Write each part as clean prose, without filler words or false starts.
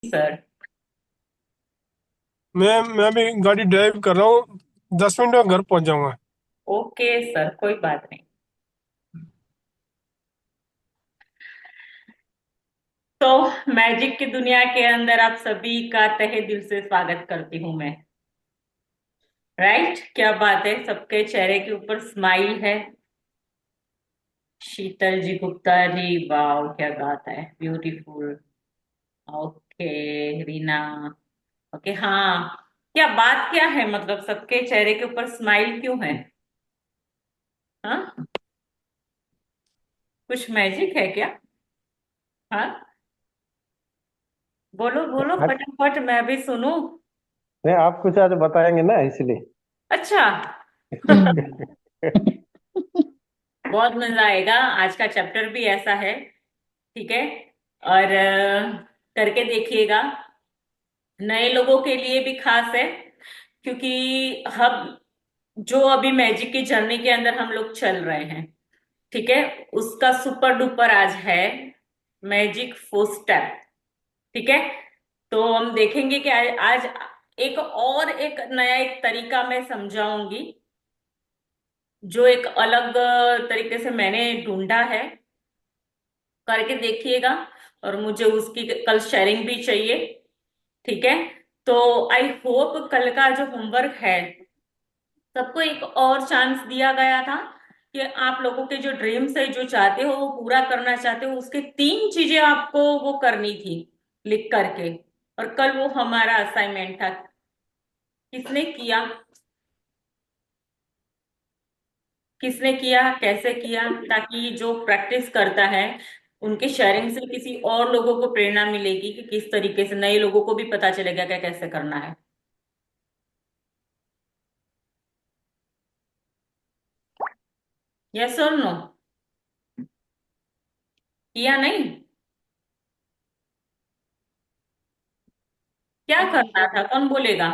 Sir. मैं अभी गाड़ी ड्राइव कर रहा हूँ। 10 मिनट में घर पहुंच जाऊंगा। ओके सर, कोई बात नहीं। तो मैजिक की दुनिया के अंदर आप सभी का तहे दिल से स्वागत करती हूँ मैं। राइट, क्या बात है, सबके चेहरे के ऊपर स्माइल है। शीतल जी, गुप्ता जी, वाह क्या बात है, ब्यूटीफुल। ओके, रीना। ओके, हाँ। क्या बात क्या है, मतलब सबके चेहरे के ऊपर स्माइल क्यों है? हाँ, कुछ मैजिक है क्या? हाँ, बोलो बोलो आज फटाफट, मैं भी सुनूं। नहीं, आप कुछ आज बताएंगे ना इसलिए। अच्छा। बहुत मजा आएगा, आज का चैप्टर भी ऐसा है। ठीक है। और करके देखिएगा। नए लोगों के लिए भी खास है, क्योंकि हम जो अभी मैजिक की जर्नी के अंदर हम लोग चल रहे हैं, ठीक है, उसका सुपर डुपर आज है मैजिक 4 स्टेप। ठीक है। तो हम देखेंगे कि आज एक नया एक तरीका मैं समझाऊंगी, जो एक अलग तरीके से मैंने ढूंढा है। करके देखिएगा, और मुझे उसकी कल शेयरिंग भी चाहिए। ठीक है। तो आई होप कल का जो होमवर्क है, सबको एक और चांस दिया गया था कि आप लोगों के जो ड्रीम्स है, जो चाहते हो वो पूरा करना चाहते हो, उसके 3 चीजें आपको वो करनी थी लिख करके। और कल वो हमारा असाइनमेंट था। किसने किया? किसने किया, कैसे किया, ताकि जो प्रैक्टिस करता है उनके शेयरिंग से किसी और लोगों को प्रेरणा मिलेगी कि किस तरीके से नए लोगों को भी पता चलेगा क्या कैसे करना है। यस और नो? किया नहीं? क्या करना था, कौन बोलेगा?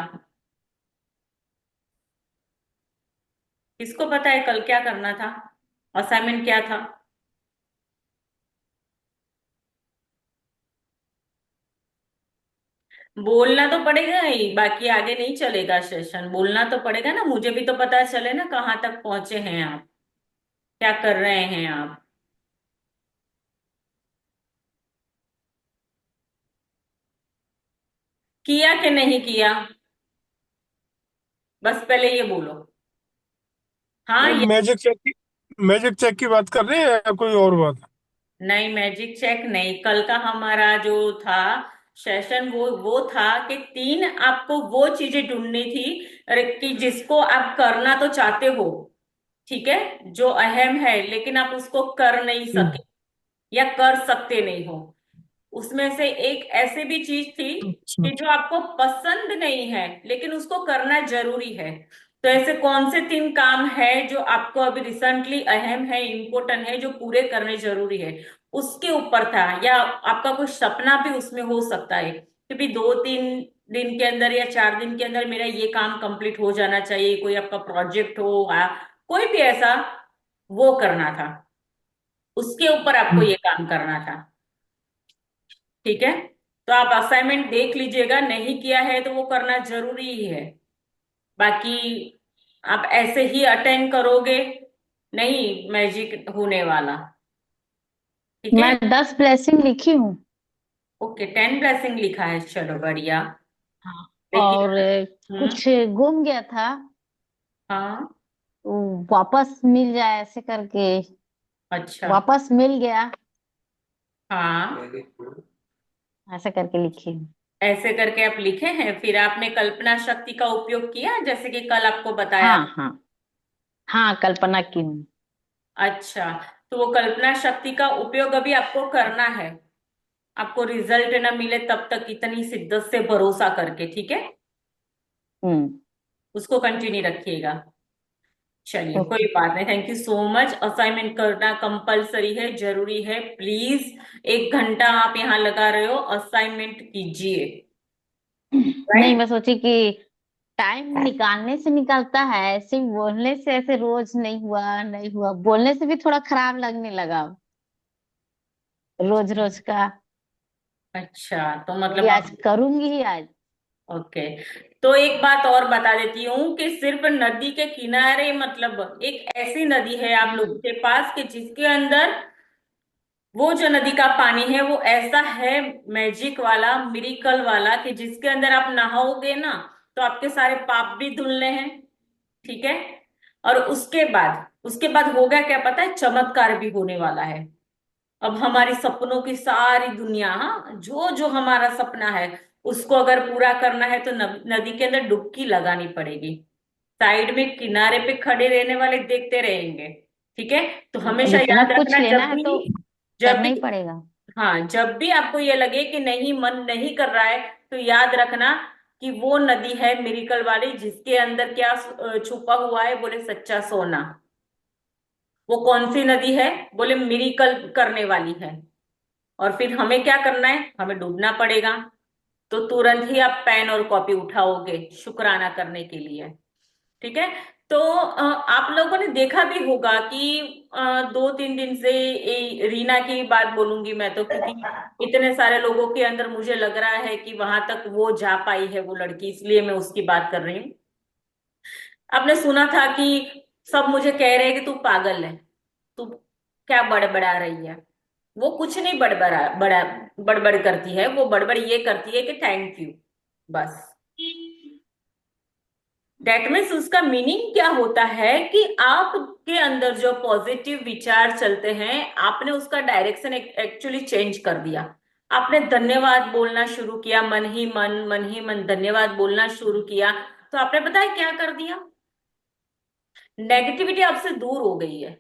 किसको पता है कल क्या करना था, असाइनमेंट क्या था? बोलना तो पड़ेगा ही, बाकी आगे नहीं चलेगा सेशन, बोलना तो पड़ेगा ना, मुझे भी तो पता चले ना कहाँ तक पहुंचे हैं आप, क्या कर रहे हैं आप। किया कि नहीं किया, बस पहले ये बोलो। हाँ ये। मैजिक चेक की बात कर रहे हैं या कोई और बात? नहीं, मैजिक चेक नहीं, कल का हमारा जो था सेशन, वो था कि 3 आपको वो चीजें ढूंढनी थी, अरे, कि जिसको आप करना तो चाहते हो, ठीक है, जो अहम है, लेकिन आप उसको कर नहीं हम्म। सके या कर सकते नहीं हो। उसमें से एक ऐसी भी चीज थी अच्छा। कि जो आपको पसंद नहीं है लेकिन उसको करना जरूरी है। तो ऐसे कौन से 3 काम है जो आपको अभी रिसेंटली अहम है, इम्पोर्टेंट है, जो पूरे करने जरूरी है, उसके ऊपर था। या आपका कोई सपना भी उसमें हो सकता है, क्योंकि 2-3 दिन के अंदर या 4 दिन के अंदर मेरा ये काम कंप्लीट हो जाना चाहिए, कोई आपका प्रोजेक्ट हो, कोई भी ऐसा, वो करना था, उसके ऊपर आपको हम्म। ये काम करना था। ठीक है। तो आप असाइनमेंट देख लीजिएगा, नहीं किया है तो वो करना जरूरी ही है। बाकी आप ऐसे ही अटेंड करोगे, नहीं मैजिक होने वाला। ठीक है। मैं 10 ब्लेसिंग लिखी हूँ। ओके, 10 ब्लेसिंग लिखा है, चलो बढ़िया। हाँ। लेकिन और हम्म। कुछ गुम गया था, हाँ। तो वापस मिल जाए ऐसे करके, अच्छा। वापस मिल गया, हाँ, ऐसे करके लिखी हूँ। ऐसे करके आप लिखे हैं, फिर आपने कल्पना शक्ति का उपयोग किया जैसे कि कल आपको बताया। हाँ हाँ। हाँ, कल्पना की हूँ। अच्छा, तो वो कल्पना शक्ति का उपयोग अभी आपको करना है, आपको रिजल्ट ना मिले तब तक इतनी शिद्दत से भरोसा करके, ठीक है, हम्म। उसको कंटिन्यू रखिएगा। चलिए, कोई ओके। बात नहीं, thank you so much. Assignment करना कंपलसरी है, जरूरी है, प्लीज। 1 घंटा आप यहाँ लगा रहे हो, असाइनमेंट कीजिए। नहीं, राइट। मैं सोची कि टाइम निकालने से निकलता है, ऐसे ही बोलने से ऐसे रोज नहीं हुआ नहीं हुआ, बोलने से भी थोड़ा खराब लगने लगा रोज रोज का। अच्छा, तो ये मतलब आज करूंगी ही आज। ओके। तो एक बात और बता देती हूँ कि सिर्फ नदी के किनारे, मतलब एक ऐसी नदी है आप लोगों हम्म। के पास कि जिसके अंदर वो जो नदी का पानी है वो ऐसा है, मैजिक वाला, मिरिकल वाला, कि जिसके अंदर आप नहाओगे ना तो आपके सारे पाप भी धुलने हैं। ठीक है। और उसके बाद होगा क्या पता है, चमत्कार भी होने वाला है। अब हमारी सपनों की सारी दुनिया, हाँ, जो जो हमारा सपना है उसको अगर पूरा करना है तो नदी के अंदर डुबकी लगानी पड़ेगी। साइड में किनारे पे खड़े रहने वाले देखते रहेंगे। ठीक है। तो हमेशा इतना याद कुछ रखना, लेना जब है तो भी जब करना भी ही पड़ेगा। हाँ, जब भी आपको ये लगे कि नहीं, मन नहीं कर रहा है, तो याद रखना कि वो नदी है मिरिकल वाली, जिसके अंदर क्या छुपा हुआ है, बोले सच्चा सोना। वो कौन सी नदी है? बोले मिरिकल करने वाली है। और फिर हमें क्या करना है? हमें डूबना पड़ेगा। तो तुरंत ही आप पेन और कॉपी उठाओगे शुक्राना करने के लिए। ठीक है। तो आप लोगों ने देखा भी होगा कि 2-3 दिन से रीना की बात बोलूंगी मैं तो, क्योंकि इतने सारे लोगों के अंदर मुझे लग रहा है कि वहां तक वो जा पाई है वो लड़की, इसलिए मैं उसकी बात कर रही हूँ। आपने सुना था कि सब मुझे कह रहे हैं कि तू पागल है, तू क्या बड़बड़ा रही है। वो कुछ नहीं बड़बड़ करती है, वो बड़बड़ ये करती है कि थैंक यू, बस। दैट मीन्स उसका मीनिंग क्या होता है कि आपके अंदर जो पॉजिटिव विचार चलते हैं, आपने उसका डायरेक्शन एक्चुअली चेंज कर दिया। आपने धन्यवाद बोलना शुरू किया, मन ही मन धन्यवाद बोलना शुरू किया। तो आपने पता है क्या कर दिया? नेगेटिविटी आपसे दूर हो गई है।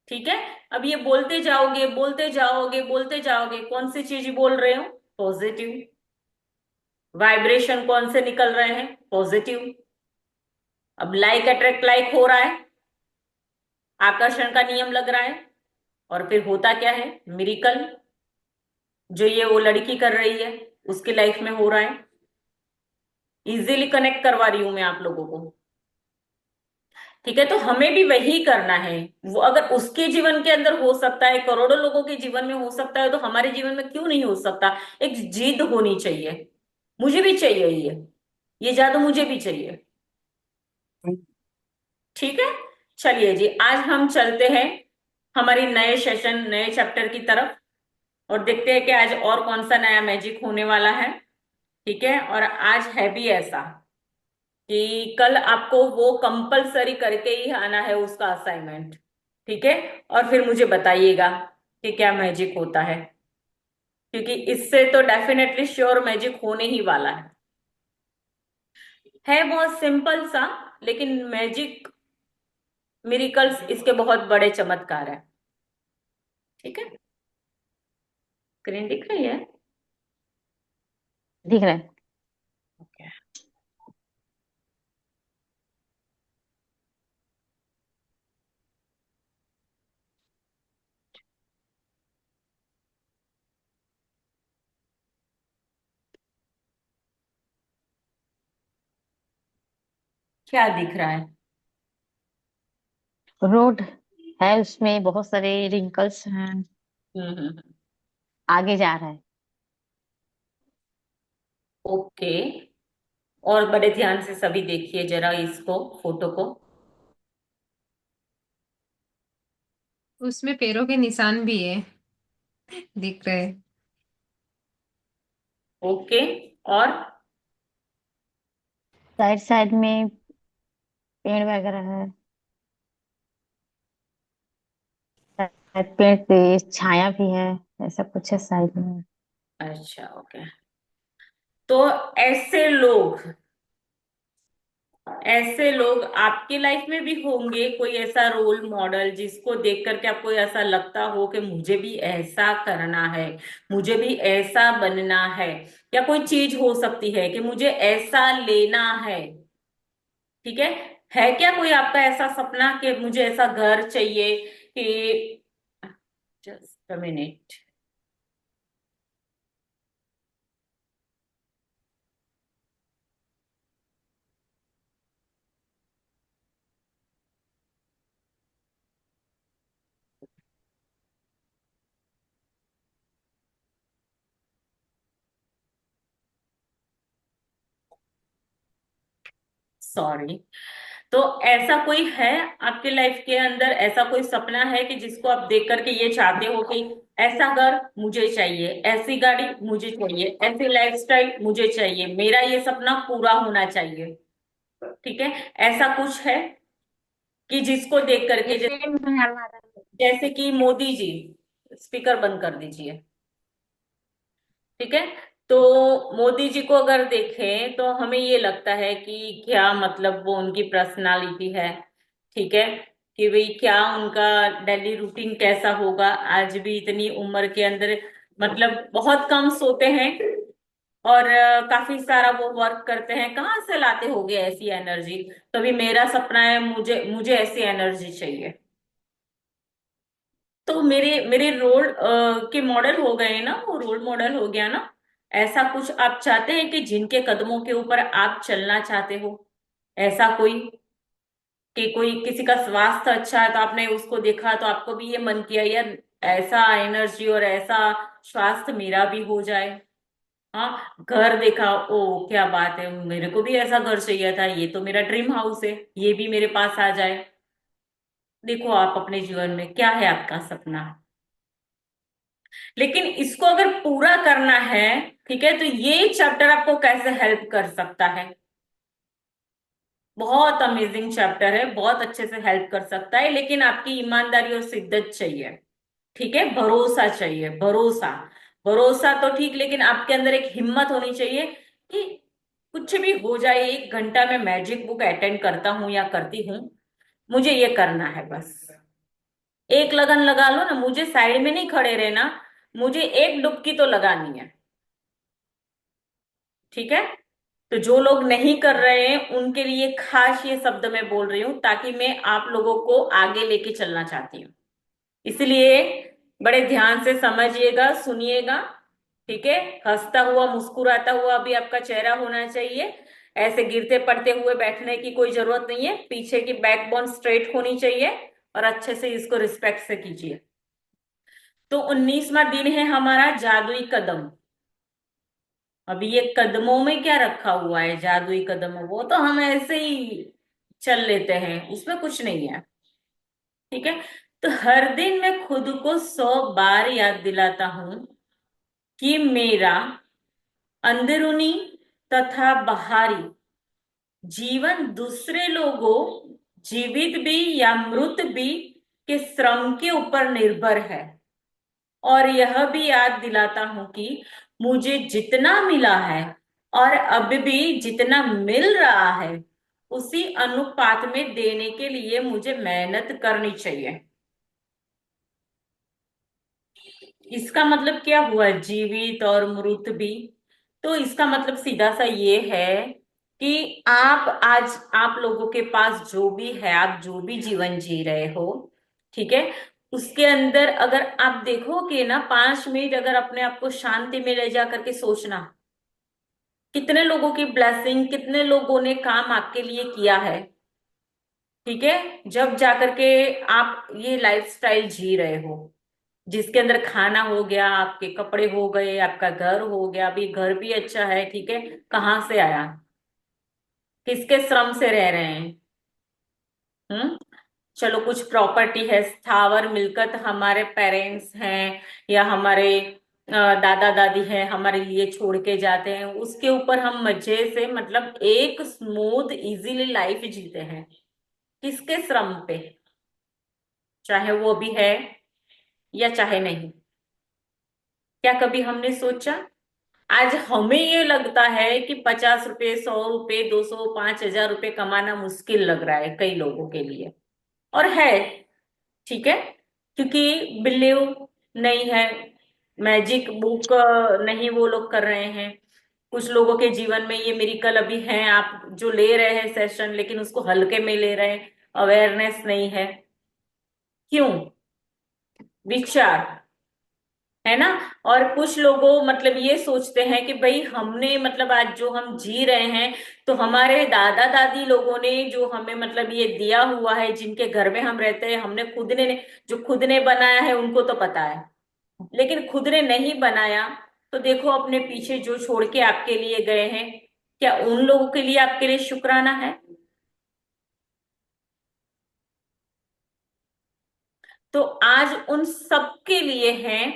ठीक है। अब ये बोलते जाओगे, बोलते जाओगे, बोलते जाओगे, कौन सी चीज बोल रहे हो? पॉजिटिव। वाइब्रेशन कौन से निकल रहे हैं? पॉजिटिव। अब लाइक अट्रैक्ट लाइक हो रहा है, आकर्षण का नियम लग रहा है। और फिर होता क्या है? मिरिकल। जो ये वो लड़की कर रही है उसकी लाइफ में हो रहा है। इजीली कनेक्ट करवा रही हूं मैं आप लोगों को। ठीक है। तो हमें भी वही करना है। वो अगर उसके जीवन के अंदर हो सकता है, करोड़ों लोगों के जीवन में हो सकता है, तो हमारे जीवन में क्यों नहीं हो सकता? एक जिद होनी चाहिए। मुझे भी चाहिए ये जादू मुझे भी चाहिए। ठीक है। चलिए जी, आज हम चलते हैं हमारी नए सेशन, नए चैप्टर की तरफ, और देखते हैं कि आज और कौन सा नया मैजिक होने वाला है। ठीक है। और आज है भी ऐसा कि कल आपको वो कंपलसरी करके ही आना है उसका असाइनमेंट। ठीक है। और फिर मुझे बताइएगा कि क्या मैजिक होता क्योंकि इससे तो डेफिनेटली श्योर मैजिक होने ही वाला है बहुत सिंपल सा, लेकिन मैजिक, मिरिकल्स इसके बहुत बड़े चमत्कार है। ठीक है। स्क्रीन दिख रही है? दिख रहा है। ओके। क्या दिख रहा है? रोड है, उसमें बहुत सारे रिंकल्स हैं। हम्म। आगे जा रहा है। ओके। और बड़े ध्यान से सभी देखिए जरा इसको, फोटो को। उसमें पैरों के निशान भी है, दिख रहे। ओके। और साइड साइड में पेड़ वगैरह है। शायद पेड़ पे छाया भी है। ऐसा कुछ है साइड में। अच्छा, ओके। तो ऐसे लोग ऐसे लोग आपकी लाइफ में भी होंगे, कोई ऐसा रोल मॉडल जिसको देख करके आपको ऐसा लगता हो कि मुझे भी ऐसा करना है, मुझे भी ऐसा बनना है। या कोई चीज हो सकती है कि मुझे ऐसा लेना है। ठीक है क्या कोई आपका ऐसा सपना कि मुझे ऐसा घर चाहिए कि, जस्ट अ मिनट। सॉरी। तो ऐसा कोई है आपके लाइफ के अंदर, ऐसा कोई सपना है कि जिसको आप देख करके ये चाहते हो कि ऐसा घर मुझे चाहिए, ऐसी गाड़ी मुझे चाहिए, ऐसी लाइफस्टाइल मुझे चाहिए, मेरा ये सपना पूरा होना चाहिए। ठीक है, ऐसा कुछ है कि जिसको देख करके जैसे हमारा जैसे कि मोदी जी, स्पीकर बंद कर दीजिए। ठीक है, तो मोदी जी को अगर देखें तो हमें ये लगता है कि क्या मतलब वो उनकी पर्सनालिटी है। ठीक है, कि भाई क्या उनका डेली रूटीन कैसा होगा, आज भी इतनी उम्र के अंदर मतलब बहुत कम सोते हैं और काफी सारा वो वर्क करते हैं, कहाँ से लाते होंगे ऐसी एनर्जी। तभी मेरा सपना है, मुझे मुझे ऐसी एनर्जी चाहिए। तो मेरे मेरे रोल के मॉडल हो गए ना, वो रोल मॉडल हो गया ना। ऐसा कुछ आप चाहते हैं कि जिनके कदमों के ऊपर आप चलना चाहते हो, ऐसा कोई कि कोई किसी का स्वास्थ्य अच्छा है तो आपने उसको देखा तो आपको भी ये मन किया यार ऐसा एनर्जी और ऐसा स्वास्थ्य मेरा भी हो जाए। हाँ, घर देखा, ओ क्या बात है, मेरे को भी ऐसा घर चाहिए था, ये तो मेरा ड्रीम हाउस है, ये भी मेरे पास आ जाए। देखो आप अपने जीवन में क्या है आपका सपना, लेकिन इसको अगर पूरा करना है, ठीक है, तो ये चैप्टर आपको कैसे हेल्प कर सकता है। बहुत अमेजिंग चैप्टर है, बहुत अच्छे से हेल्प कर सकता है, लेकिन आपकी ईमानदारी और शिद्दत चाहिए। ठीक है, भरोसा चाहिए, भरोसा। भरोसा तो ठीक, लेकिन आपके अंदर एक हिम्मत होनी चाहिए कि कुछ भी हो जाए, 1 घंटा में मैजिक बुक अटेंड करता हूं या करती हूँ, मुझे ये करना है बस। एक लगन लगा लो ना, मुझे साइड में नहीं खड़े रहना, मुझे एक डुबकी तो लगानी है। ठीक है, तो जो लोग नहीं कर रहे हैं उनके लिए खास ये शब्द मैं बोल रही हूं, ताकि मैं आप लोगों को आगे लेके चलना चाहती हूँ। इसलिए बड़े ध्यान से समझिएगा, सुनिएगा। ठीक है, हंसता हुआ मुस्कुराता हुआ भी आपका चेहरा होना चाहिए। ऐसे गिरते पड़ते हुए बैठने की कोई जरूरत नहीं है, पीछे की बैकबोन स्ट्रेट होनी चाहिए और अच्छे से इसको रिस्पेक्ट से कीजिए। तो 19वां दिन है हमारा जादुई कदम। अभी ये कदमों में क्या रखा हुआ है, जादुई कदम, वो तो हम ऐसे ही चल लेते हैं, उसमें कुछ नहीं है। ठीक है, तो हर दिन मैं खुद को 100 बार याद दिलाता हूं कि मेरा अंदरूनी तथा बाहरी जीवन दूसरे लोगों, जीवित भी या मृत भी, के श्रम के ऊपर निर्भर है। और यह भी याद दिलाता हूं कि मुझे जितना मिला है और अब भी जितना मिल रहा है, उसी अनुपात में देने के लिए मुझे मेहनत करनी चाहिए। इसका मतलब क्या हुआ, जीवित और मृत भी? तो इसका मतलब सीधा सा ये है कि आप आज, आप लोगों के पास जो भी है, आप जो भी जीवन जी रहे हो, ठीक है, उसके अंदर अगर आप देखोगे ना, 5 मिनट अगर अपने आप को शांति में ले जा करके सोचना, कितने लोगों की ब्लेसिंग, कितने लोगों ने काम आपके लिए किया है। ठीक है, जब जाकर के आप ये लाइफस्टाइल जी रहे हो, जिसके अंदर खाना हो गया, आपके कपड़े हो गए, आपका घर हो गया, अभी घर भी अच्छा है, ठीक है, कहाँ से आया, किसके श्रम से रह रहे हैं। हम्म, चलो कुछ प्रॉपर्टी है, स्थावर मिलकत हमारे पेरेंट्स हैं या हमारे दादा दादी हैं, हमारे लिए छोड़ के जाते हैं, उसके ऊपर हम मजे से मतलब एक स्मूथ इजीली लाइफ जीते हैं। किसके श्रम पे, चाहे वो भी है या चाहे नहीं। क्या कभी हमने सोचा? आज हमें ये लगता है कि 50 रुपए, 100 रुपए, 200, 5,000 रुपए कमाना मुश्किल लग रहा है कई लोगों के लिए, और है। ठीक है, क्योंकि बिलीव नहीं है, मैजिक बुक नहीं वो लोग कर रहे हैं। कुछ लोगों के जीवन में ये मेरिकल अभी है, आप जो ले रहे हैं सेशन, लेकिन उसको हल्के में ले रहे हैं, अवेयरनेस नहीं है। क्यों? विचार, है ना। और कुछ लोगों मतलब ये सोचते हैं कि भाई हमने मतलब आज जो हम जी रहे हैं, तो हमारे दादा दादी लोगों ने जो हमें मतलब ये दिया हुआ है, जिनके घर में हम रहते हैं, हमने खुद ने, जो खुद ने बनाया है उनको तो पता है, लेकिन खुद ने नहीं बनाया तो देखो अपने पीछे जो छोड़ के आपके लिए गए हैं, क्या उन लोगों के लिए आपके लिए शुक्राना है? तो आज उन सबके लिए है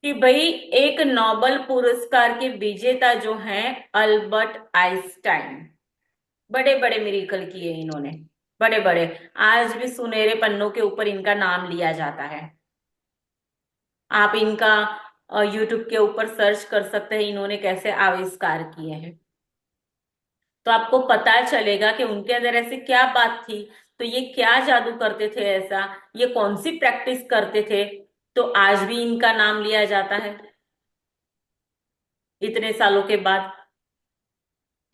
कि भाई एक नोबेल पुरस्कार के विजेता जो हैं अल्बर्ट आइंस्टाइन, बड़े बड़े मिरेकल किए इन्होंने, बड़े बड़े। आज भी सुनहरे पन्नों के ऊपर इनका नाम लिया जाता है। आप इनका यूट्यूब के ऊपर सर्च कर सकते हैं, इन्होंने कैसे आविष्कार किए हैं, तो आपको पता चलेगा कि उनके अंदर ऐसी क्या बात थी। तो ये क्या जादू करते थे ऐसा, ये कौन सी प्रैक्टिस करते थे, तो आज भी इनका नाम लिया जाता है इतने सालों के बाद।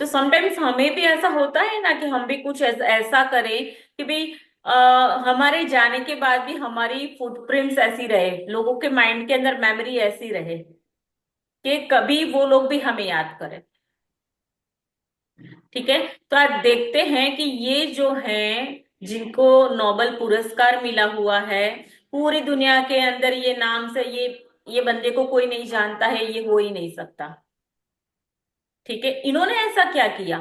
तो समटाइम्स हमें भी ऐसा होता है ना कि हम भी कुछ ऐसा करें कि भाई हमारे जाने के बाद भी हमारी फुटप्रिंट्स ऐसी रहे, लोगों के माइंड के अंदर मेमोरी ऐसी रहे कि कभी वो लोग भी हमें याद करें। ठीक है, तो आज देखते हैं कि ये जो हैं जिनको नोबेल पुरस्कार मिला हुआ है, पूरी दुनिया के अंदर ये नाम से ये बंदे को कोई नहीं जानता है, ये हो ही नहीं सकता। ठीक है, इन्होंने ऐसा क्या किया।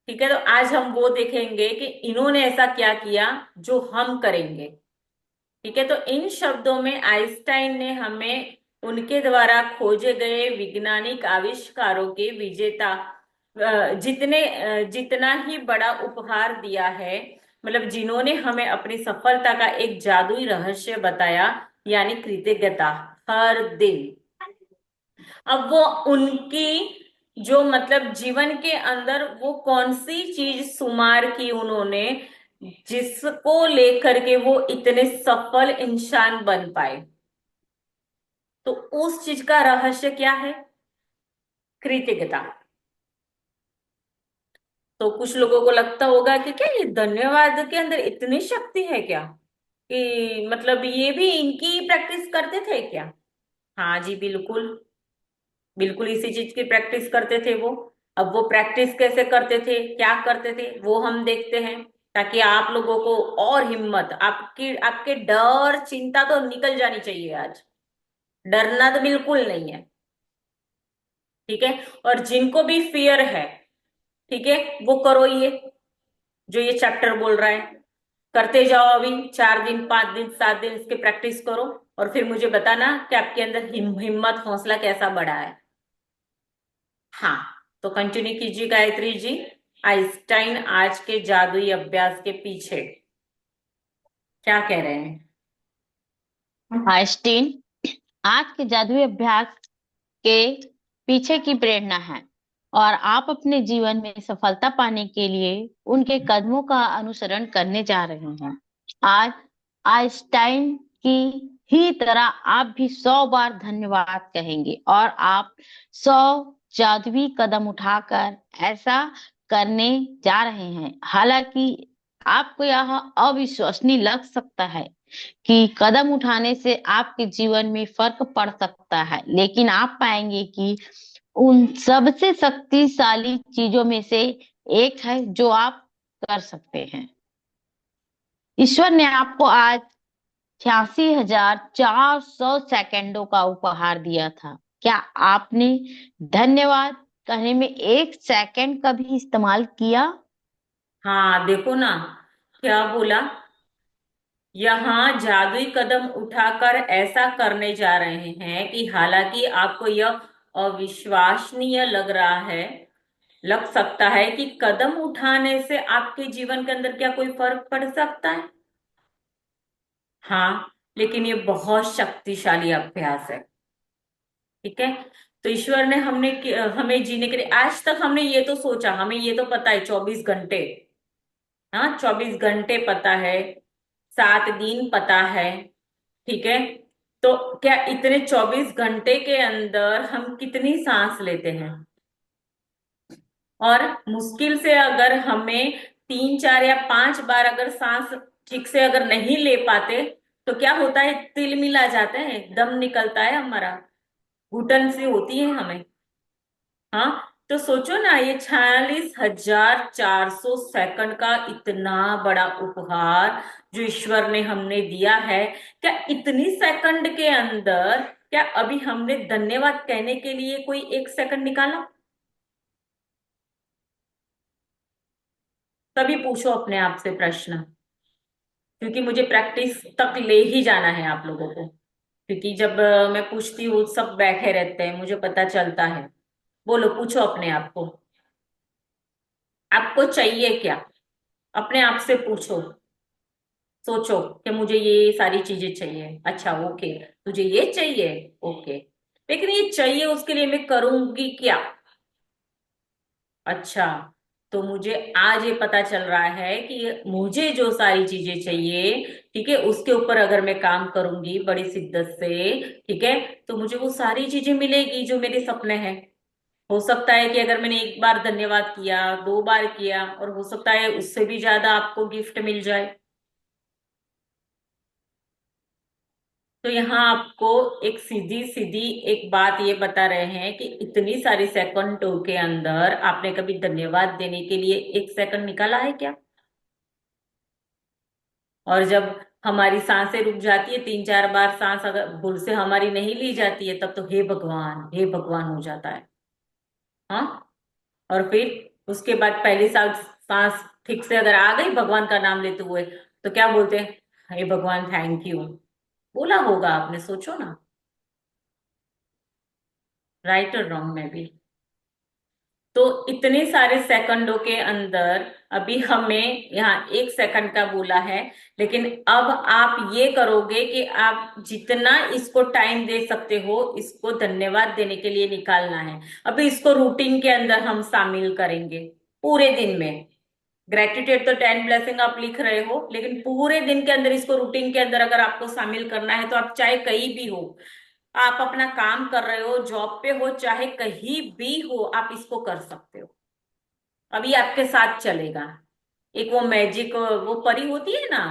ठीक है, तो आज हम वो देखेंगे कि इन्होंने ऐसा क्या किया जो हम करेंगे। ठीक है, तो इन शब्दों में आइंस्टाइन ने हमें उनके द्वारा खोजे गए वैज्ञानिक आविष्कारों के विजेता जितना ही बड़ा उपहार दिया है, मतलब जिन्होंने हमें अपनी सफलता का एक जादुई रहस्य बताया, यानी कृतज्ञता हर दिन। अब वो उनकी जो मतलब जीवन के अंदर वो कौन सी चीज शुमार की उन्होंने, जिसको लेकर के वो इतने सफल इंसान बन पाए, तो उस चीज का रहस्य क्या है, कृतज्ञता। तो कुछ लोगों को लगता होगा कि क्या ये धन्यवाद के अंदर इतनी शक्ति है क्या, कि मतलब ये भी इनकी प्रैक्टिस करते थे क्या। हाँ जी, बिल्कुल, बिल्कुल इसी चीज की प्रैक्टिस करते थे वो। अब वो प्रैक्टिस कैसे करते थे, क्या करते थे, वो हम देखते हैं, ताकि आप लोगों को और हिम्मत, आपकी आपके डर चिंता तो निकल जानी चाहिए आज। डरना तो बिल्कुल नहीं है। ठीक है, और जिनको भी फियर है, ठीक है, वो करो ये जो ये चैप्टर बोल रहा है, करते जाओ। अभी 4 दिन 5 दिन 7 दिन इसकी प्रैक्टिस करो, और फिर मुझे बताना कि आपके अंदर हिम्मत हौसला कैसा बढ़ा है। हाँ, तो कंटिन्यू कीजिए गायत्री जी। आइंस्टाइन आज के जादुई अभ्यास के पीछे क्या कह रहे हैं। आइंस्टीन आज के जादुई अभ्यास के पीछे की प्रेरणा है, और आप अपने जीवन में सफलता पाने के लिए उनके कदमों का अनुसरण करने जा रहे हैं। आज आइंस्टाइन की ही तरह आप भी 100 बार धन्यवाद कहेंगे, और आप 100 जादुई कदम उठाकर ऐसा करने जा रहे हैं। हालांकि आपको यह अविश्वसनीय लग सकता है कि कदम उठाने से आपके जीवन में फर्क पड़ सकता है, लेकिन आप पाएंगे कि उन सबसे शक्तिशाली चीजों में से एक है जो आप कर सकते हैं। ईश्वर ने आपको आज 86,400 सेकंडों का उपहार दिया था। क्या आपने धन्यवाद कहने में 1 सेकंड का भी इस्तेमाल किया? हाँ देखो ना, क्या बोला, यहाँ जादुई कदम उठाकर ऐसा करने जा रहे हैं कि हालांकि आपको यह अविश्वसनीय लग रहा है, लग सकता है कि कदम उठाने से आपके जीवन के अंदर क्या कोई फर्क पड़ सकता है। हाँ, लेकिन ये बहुत शक्तिशाली अभ्यास है। ठीक है, तो ईश्वर ने हमें जीने के लिए, आज तक हमने ये तो सोचा, हमें ये तो पता है 24 घंटे, हाँ 24 घंटे पता है, 7 दिन पता है। ठीक है, तो क्या इतने 24 घंटे के अंदर हम कितनी सांस लेते हैं, और मुश्किल से अगर हमें 3 4 या 5 बार अगर सांस ठीक से अगर नहीं ले पाते, तो क्या होता है, तिल मिला जाता है, दम निकलता है हमारा, घुटन सी होती है हमें। हाँ, तो सोचो ना, ये 46,400 सेकंड का इतना बड़ा उपहार जो ईश्वर ने हमने दिया है, क्या इतनी सेकंड के अंदर, क्या अभी हमने धन्यवाद कहने के लिए कोई 1 सेकंड निकाला। तभी पूछो अपने आप से प्रश्न, क्योंकि मुझे प्रैक्टिस तक ले ही जाना है आप लोगों को। क्योंकि जब मैं पूछती हूँ सब बैठे रहते हैं, मुझे पता चलता है। बोलो, पूछो अपने आप को, आपको चाहिए क्या? अपने आप से पूछो, सोचो कि मुझे ये सारी चीजें चाहिए। अच्छा, ओके, तुझे ये चाहिए, ओके, लेकिन ये चाहिए उसके लिए मैं करूंगी क्या? अच्छा, तो मुझे आज ये पता चल रहा है कि मुझे जो सारी चीजें चाहिए, ठीक है, उसके ऊपर अगर मैं काम करूंगी बड़ी शिद्दत से, ठीक है, तो मुझे वो सारी चीजें मिलेगी जो मेरे सपने हैं। हो सकता है कि अगर मैंने एक बार धन्यवाद किया, दो बार किया, और हो सकता है उससे भी ज्यादा आपको गिफ्ट मिल जाए। तो यहाँ आपको एक सीधी सीधी एक बात ये बता रहे हैं कि इतनी सारी सेकंडों के अंदर आपने कभी धन्यवाद देने के लिए एक सेकंड निकाला है क्या? और जब हमारी सांसें रुक जाती है, तीन चार बार सांस अगर भूल से हमारी नहीं ली जाती है, तब तो हे भगवान हो जाता है। हाँ, और फिर उसके बाद पहली सांस सांस ठीक से अगर आ गई भगवान का नाम लेते हुए, तो क्या बोलते हैं? हे भगवान, थैंक यू। बोला होगा आपने, सोचो ना, राइट और रॉन्ग में भी। तो इतने सारे सेकंडों के अंदर अभी हमें यहाँ एक सेकंड का बोला है, लेकिन अब आप ये करोगे कि आप जितना इसको टाइम दे सकते हो इसको धन्यवाद देने के लिए निकालना है। अभी इसको रूटीन के अंदर हम शामिल करेंगे पूरे दिन में। ग्रेटिट्यूड तो 10 ब्लेसिंग आप लिख रहे हो, लेकिन पूरे दिन के अंदर इसको रूटीन के अंदर अगर आपको शामिल करना है, तो आप चाहे कहीं भी हो, आप अपना काम कर रहे हो, जॉब पे हो, चाहे कहीं भी हो, आप इसको कर सकते हो। अभी आपके साथ चलेगा। एक वो मैजिक, वो परी होती है ना,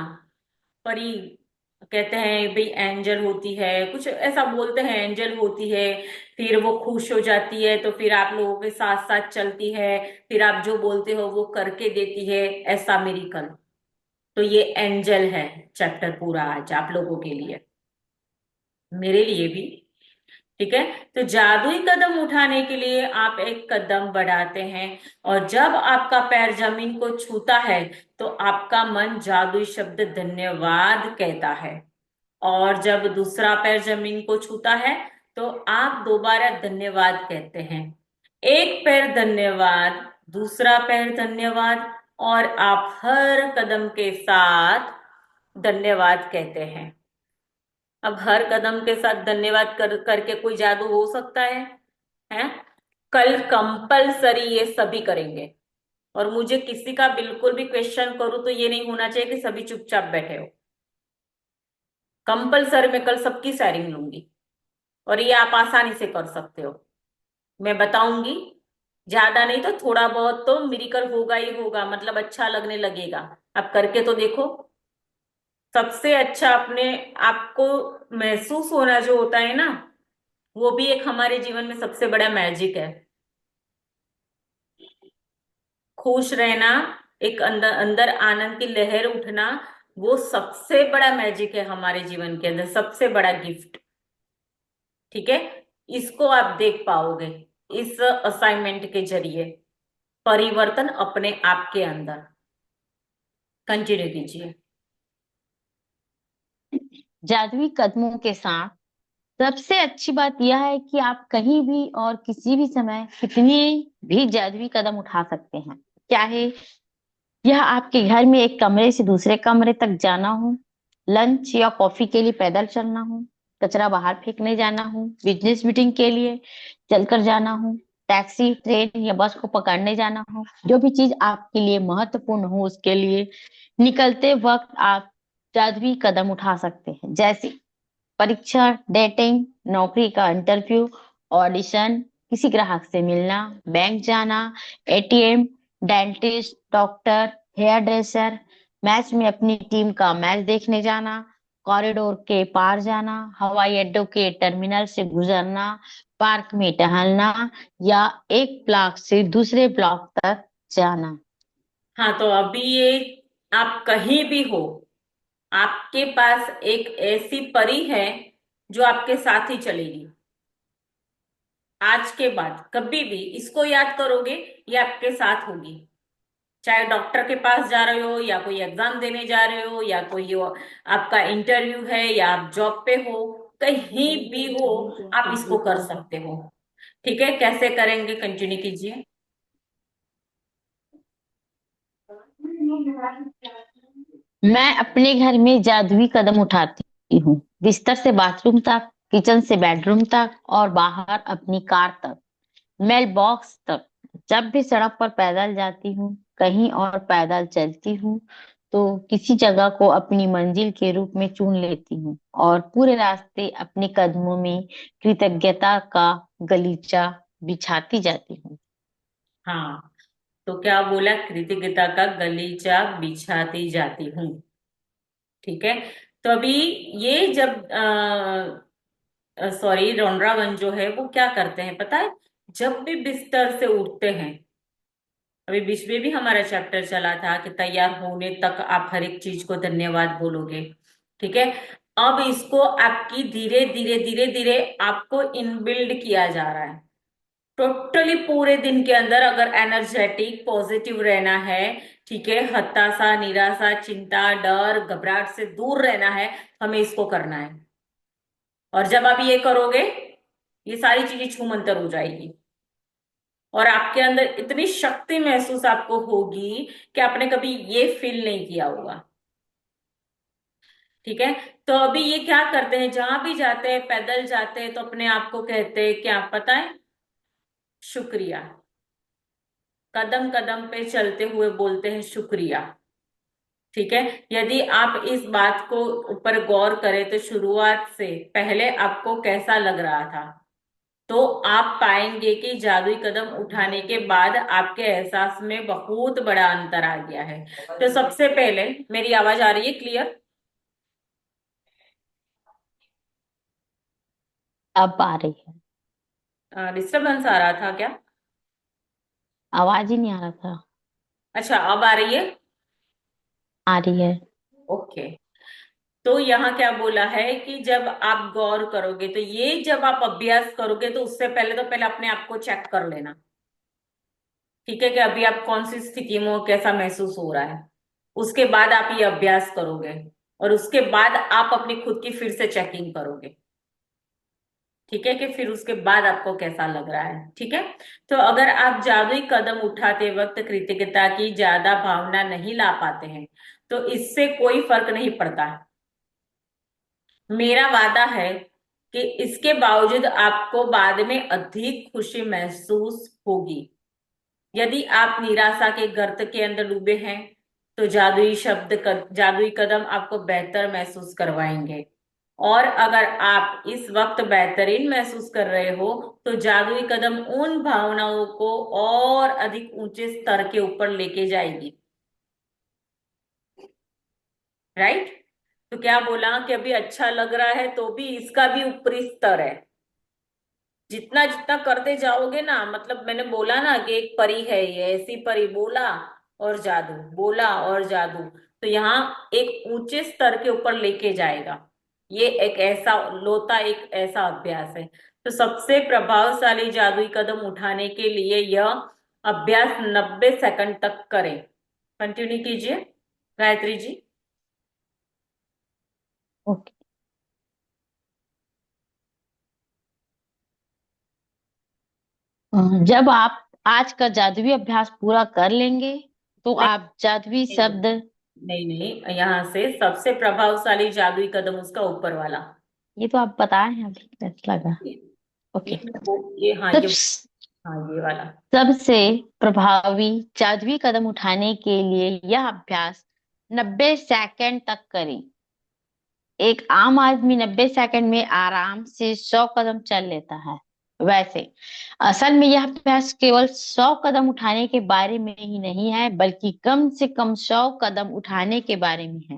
परी कहते हैं भाई, एंजल होती है, कुछ ऐसा बोलते हैं, एंजल होती है। फिर वो खुश हो जाती है तो फिर आप लोगों के साथ साथ चलती है, फिर आप जो बोलते हो वो करके देती है, ऐसा मिरेकल। तो ये एंजल है चैप्टर पूरा आज आप लोगों के लिए, मेरे लिए भी। ठीक है, तो जादुई कदम उठाने के लिए आप एक कदम बढ़ाते हैं, और जब आपका पैर जमीन को छूता है तो आपका मन जादुई शब्द धन्यवाद कहता है। और जब दूसरा पैर जमीन को छूता है तो आप दोबारा धन्यवाद कहते हैं। एक पैर धन्यवाद, दूसरा पैर धन्यवाद, और आप हर कदम के साथ धन्यवाद कहते हैं। अब हर कदम के साथ धन्यवाद करके कोई जादू हो सकता है? कल कंपलसरी ये सभी करेंगे। और मुझे किसी का बिल्कुल भी क्वेश्चन करूं तो ये नहीं होना चाहिए कि सभी चुपचाप बैठे हो। कंपलसरी मैं कल सबकी शेयरिंग लूंगी, और ये आप आसानी से कर सकते हो। मैं बताऊंगी, ज्यादा नहीं तो थोड़ा बहुत तो मिरेकल होगा ही होगा, मतलब अच्छा लगने लगेगा। आप करके तो देखो। सबसे अच्छा अपने आपको महसूस होना जो होता है ना, वो भी एक हमारे जीवन में सबसे बड़ा मैजिक है। खुश रहना, एक अंदर अंदर आनंद की लहर उठना, वो सबसे बड़ा मैजिक है हमारे जीवन के अंदर, सबसे बड़ा गिफ्ट। ठीक है, इसको आप देख पाओगे इस असाइनमेंट के जरिए, परिवर्तन अपने आप के अंदर। कंटिन्यू कीजिए। जादुई कदमों के साथ सबसे अच्छी बात यह है कि आप कहीं भी और किसी भी समय कितने भी जादुई कदम उठा सकते हैं। चाहे यह आपके घर में एक कमरे से दूसरे कमरे तक जाना हो, लंच या कॉफी के लिए पैदल चलना हो, कचरा बाहर फेंकने जाना हो, बिजनेस मीटिंग के लिए चलकर जाना हो, टैक्सी, ट्रेन या बस को पकड़ने जाना हो, जो भी चीज आपके लिए महत्वपूर्ण हो उसके लिए निकलते वक्त आप जादुई कदम उठा सकते हैं। जैसे परीक्षा, डेटिंग, नौकरी का इंटरव्यू, ऑडिशन, किसी ग्राहक से मिलना, बैंक जाना, ATM, dentist, doctor, hair dresser, match में अपनी टीम का मैच देखने जाना, कॉरिडोर के पार जाना, हवाई अड्डों के टर्मिनल से गुजरना, पार्क में टहलना, या एक ब्लॉक से दूसरे ब्लॉक तक जाना। हाँ, तो अभी ये आप कहीं भी हो, आपके पास एक ऐसी परी है जो आपके साथ ही चलेगी। आज के बाद कभी भी इसको याद करोगे, ये आपके साथ होगी। चाहे डॉक्टर के पास जा रहे हो, या कोई एग्जाम देने जा रहे हो, या कोई आपका इंटरव्यू है, या आप जॉब पे हो, कहीं भी हो, आप इसको कर सकते हो। ठीक है, कैसे करेंगे कंटिन्यू कीजिए। मैं अपने घर में जादुई कदम उठाती हूँ, बिस्तर से बाथरूम तक, किचन से बेडरूम तक और बाहर अपनी कार तक, मेल बॉक्स तक। जब भी सड़क पर पैदल जाती हूँ, कहीं और पैदल चलती हूँ, तो किसी जगह को अपनी मंजिल के रूप में चुन लेती हूँ और पूरे रास्ते अपने कदमों में कृतज्ञता का गलीचा बिछाती जाती हूँ। हाँ, तो क्या बोला? कृतज्ञता का गलीचा बिछाती जाती हूँ। ठीक है, तो अभी ये जब सॉरी, रौनरावन जो है वो क्या करते हैं पता है? जब भी बिस्तर से उठते हैं, अभी बीच में भी हमारा चैप्टर चला था कि तैयार होने तक आप हर एक चीज को धन्यवाद बोलोगे। ठीक है, अब इसको आपकी धीरे धीरे धीरे धीरे आपको इनबिल्ड किया जा रहा है। टोटली पूरे दिन के अंदर अगर एनर्जेटिक पॉजिटिव रहना है, ठीक है, हताशा, निराशा, चिंता, डर, घबराहट से दूर रहना है, हमें इसको करना है। और जब आप ये करोगे, ये सारी चीजें छूमंतर हो जाएगी और आपके अंदर इतनी शक्ति महसूस आपको होगी कि आपने कभी ये फील नहीं किया होगा। ठीक है, तो अभी ये क्या करते हैं, जहां भी जाते हैं, पैदल जाते हैं, तो अपने आप को कहते हैं क्या पता है? शुक्रिया। कदम कदम पे चलते हुए बोलते हैं शुक्रिया। ठीक है, यदि आप इस बात को ऊपर गौर करें तो शुरुआत से पहले आपको कैसा लग रहा था, तो आप पाएंगे कि जादुई कदम उठाने के बाद आपके एहसास में बहुत बड़ा अंतर आ गया है। तो सबसे पहले, मेरी आवाज आ रही है क्लियर? अब आ रही है। डिस्टरबेंस आ रहा था क्या? आवाज ही नहीं आ रहा था। अच्छा, अब आ रही है। आ रही है। ओके, तो यहाँ क्या बोला है कि जब आप गौर करोगे, तो ये जब आप अभ्यास करोगे, तो उससे पहले तो पहले अपने आप को चेक कर लेना। ठीक है, कि अभी आप कौन सी स्थिति में हो, कैसा महसूस हो रहा है। उसके बाद आप ये अभ्यास करोगे और उसके बाद आप अपनी खुद की फिर से चेकिंग करोगे। ठीक है, कि फिर उसके बाद आपको कैसा लग रहा है। ठीक है, तो अगर आप जादुई कदम उठाते वक्त कृतज्ञता की ज्यादा भावना नहीं ला पाते हैं, तो इससे कोई फर्क नहीं पड़ता। मेरा वादा है कि इसके बावजूद आपको बाद में अधिक खुशी महसूस होगी। यदि आप निराशा के गर्त के अंदर डूबे हैं, तो जादुई कदम आपको बेहतर महसूस करवाएंगे। और अगर आप इस वक्त बेहतरीन महसूस कर रहे हो, तो जादुई कदम उन भावनाओं को और अधिक ऊंचे स्तर के ऊपर लेके जाएगी। राइट? तो क्या बोला कि अभी अच्छा लग रहा है, तो भी इसका भी ऊपरी स्तर है। जितना जितना करते जाओगे ना, मतलब मैंने बोला ना कि एक परी है, ये ऐसी परी, बोला और जादू, बोला और जादू, तो यहाँ एक ऊंचे स्तर के ऊपर लेके जाएगा। ये एक ऐसा लोता, एक ऐसा अभ्यास है। तो सबसे प्रभावशाली जादुई कदम उठाने के लिए यह अभ्यास 90 सेकंड तक करें। कंटिन्यू कीजिए गायत्री जी। ओके। जब आप आज का जादुई अभ्यास पूरा कर लेंगे, तो नहीं आप जादुई नहीं शब्द। नहीं नहीं, यहाँ से सबसे प्रभावशाली जादुई कदम उसका ऊपर वाला। ये तो आप बताए हैं अभी, ऐसा लगा। ये ओके। ये हाँ, सब ये हाँ, ये वाला। सबसे प्रभावी जादुई कदम उठाने के लिए यह अभ्यास 90 सेकंड तक करें। एक आम आदमी 90 सेकंड में आराम से 100 कदम चल लेता है। वैसे असल में यह अभ्यास केवल 100 कदम उठाने के बारे में ही नहीं है, बल्कि कम से कम 100 कदम उठाने के बारे में है।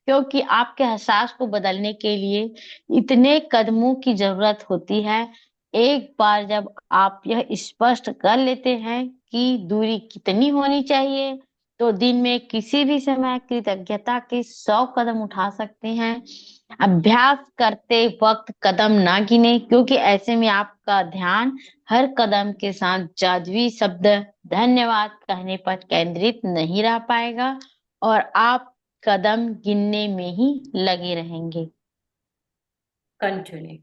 क्योंकि आपके एहसास को बदलने के लिए इतने कदमों की जरूरत होती है। एक बार जब आप यह स्पष्ट कर लेते हैं कि दूरी कितनी होनी चाहिए, तो दिन में किसी भी समय कृतज्ञता के 100 कदम उठा सकते हैं। अभ्यास करते वक्त कदम ना गिने, क्योंकि ऐसे में आपका ध्यान हर कदम के साथ जादुई शब्द धन्यवाद कहने पर केंद्रित नहीं रह पाएगा और आप कदम गिनने में ही लगे रहेंगे। कंटिन्यू।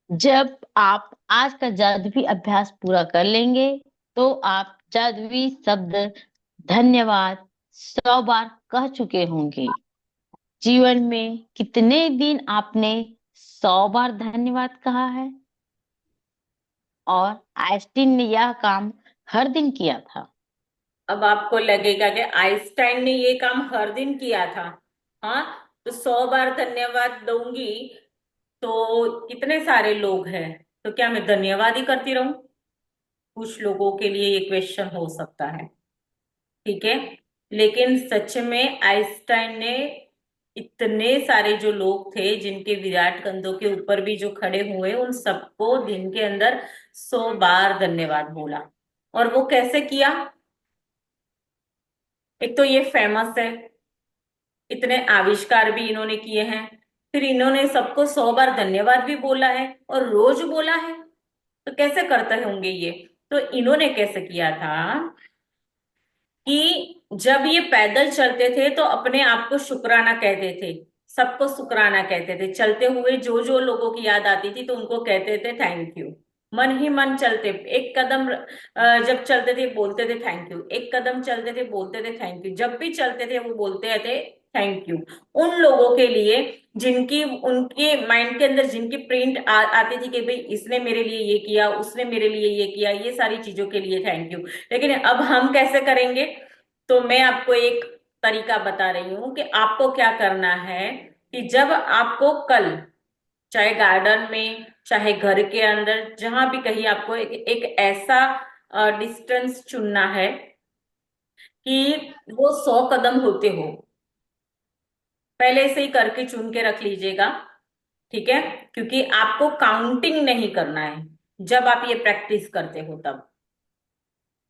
जब आप आज का जादुई अभ्यास पूरा कर लेंगे तो आप जादुई शब्द धन्यवाद 100 बार कह चुके होंगे। जीवन में कितने दिन आपने 100 बार धन्यवाद कहा है? और आइंस्टीन ने यह काम हर दिन किया था। अब आपको लगेगा कि आइंस्टाइन ने ये काम हर दिन किया था। हाँ, तो 100 बार धन्यवाद दूंगी तो कितने सारे लोग हैं, तो क्या मैं धन्यवाद ही करती रहूं? कुछ लोगों के लिए ये क्वेश्चन हो सकता है, ठीक है। लेकिन सच में आइंस्टाइन ने इतने सारे जो लोग थे जिनके विराट कंधों के ऊपर भी जो खड़े हुए, उन सबको दिन के अंदर 100 बार धन्यवाद बोला। और वो कैसे किया? एक तो ये फेमस है, इतने आविष्कार भी इन्होंने किए हैं, फिर इन्होंने सबको 100 बार धन्यवाद भी बोला है और रोज बोला है। तो कैसे करते होंगे ये? तो इन्होंने कैसे किया था कि जब ये पैदल चलते थे तो अपने आप को शुक्राना कहते थे, सबको शुक्राना कहते थे। चलते हुए जो जो लोगों की याद आती थी तो उनको कहते थे थैंक यू। मन ही मन चलते, एक कदम जब चलते थे बोलते थे थैंक यू, एक कदम चलते थे बोलते थे थैंक यू, जब भी चलते थे वो बोलते थे थैंक यू। उन लोगों के लिए जिनकी उनके माइंड के अंदर जिनकी प्रिंट आती थी कि भाई इसने मेरे लिए ये किया, उसने मेरे लिए ये किया, ये सारी चीजों के लिए थैंक यू। लेकिन अब हम कैसे करेंगे? तो मैं आपको एक तरीका बता रही हूं कि आपको क्या करना है कि जब आपको कल, चाहे गार्डन में चाहे घर के अंदर, जहां भी कहीं आपको एक ऐसा डिस्टेंस चुनना है कि वो 100 कदम होते हो, पहले से ही करके चुन के रख लीजिएगा, ठीक है। क्योंकि आपको काउंटिंग नहीं करना है जब आप ये प्रैक्टिस करते हो तब,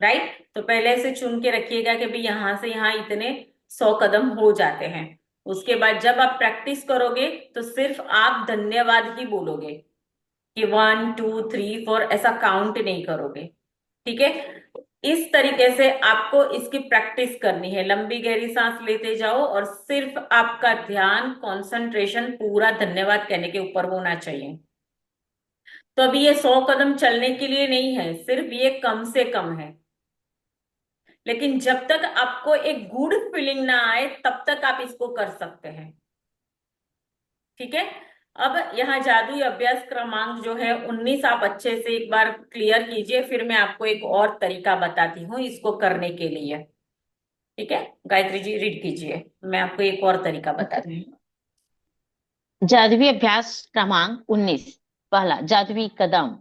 राइट। तो पहले से चुन के रखिएगा कि भाई यहां से यहां इतने 100 कदम हो जाते हैं। उसके बाद जब आप प्रैक्टिस करोगे तो सिर्फ आप धन्यवाद ही बोलोगे कि 1 2 3 4, ऐसा काउंट नहीं करोगे, ठीक है। इस तरीके से आपको इसकी प्रैक्टिस करनी है। लंबी गहरी सांस लेते जाओ और सिर्फ आपका ध्यान, कंसंट्रेशन पूरा धन्यवाद कहने के ऊपर होना चाहिए। तो अभी ये 100 कदम चलने के लिए नहीं है, सिर्फ ये कम से कम है। लेकिन जब तक आपको एक गुड फीलिंग ना आए तब तक आप इसको कर सकते हैं, ठीक है। अब यहाँ जादुई अभ्यास क्रमांक जो है 19 आप अच्छे से एक बार क्लियर कीजिए, फिर मैं आपको एक और तरीका बताती हूँ इसको करने के लिए, ठीक है। गायत्री जी रीड कीजिए, मैं आपको एक और तरीका बताती हूँ। जादुई अभ्यास क्रमांक 19। पहला, जादुई कदम।